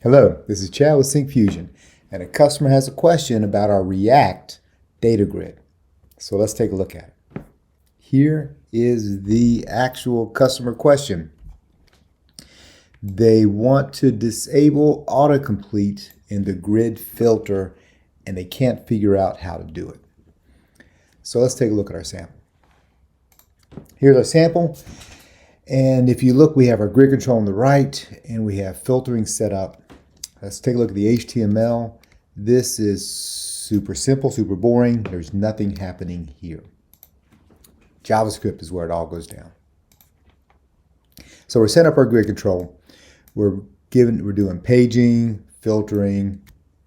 Hello, this is Chad with Syncfusion, and a customer has a question about our React Data Grid. So let's take a look at it. Here is the actual customer question. They want to disable autocomplete in the grid filter, and they can't figure out how to do it. So let's take a look at our sample. Here's our sample, and if you look, we have our grid control on the right, and we have filtering set up. Let's take a look at the HTML. This is super simple, super boring. There's nothing happening here. JavaScript is where it all goes down. So we're setting up our grid control. We're doing paging, filtering,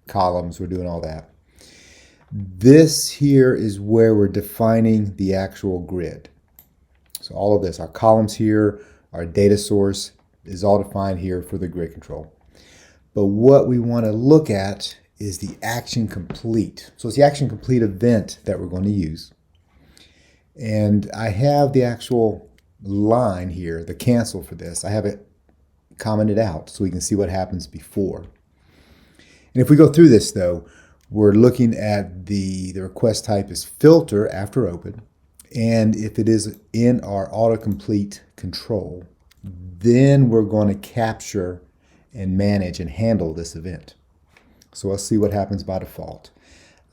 columns. We're doing all that. This here is where we're defining the actual grid. So all of this, our columns here, our data source is all defined here for the grid control. But what we want to look at is the action complete. So it's the action complete event that we're going to use. And I have the actual line here, the cancel for this. I have it commented out so we can see what happens before. And if we go through this though, we're looking at the request type is filter after open. And if it is in our autocomplete control, then we're going to capture and manage and handle this event. So let's see what happens by default.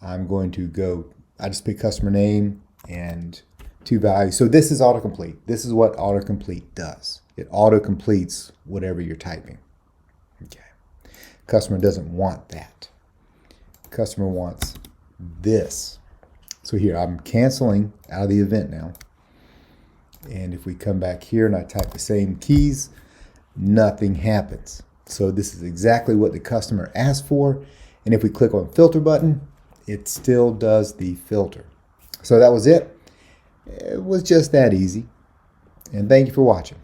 I'm going to go, I just pick customer name and two values. So this is autocomplete. This is what autocomplete does. It autocompletes whatever you're typing. Okay. Customer doesn't want that. Customer wants this. So here I'm canceling out of the event now. And if we come back here and I type the same keys, nothing happens. So this is exactly what the customer asked for. And if we click on filter button, it still does the filter. So that was it. It was just that easy. And thank you for watching.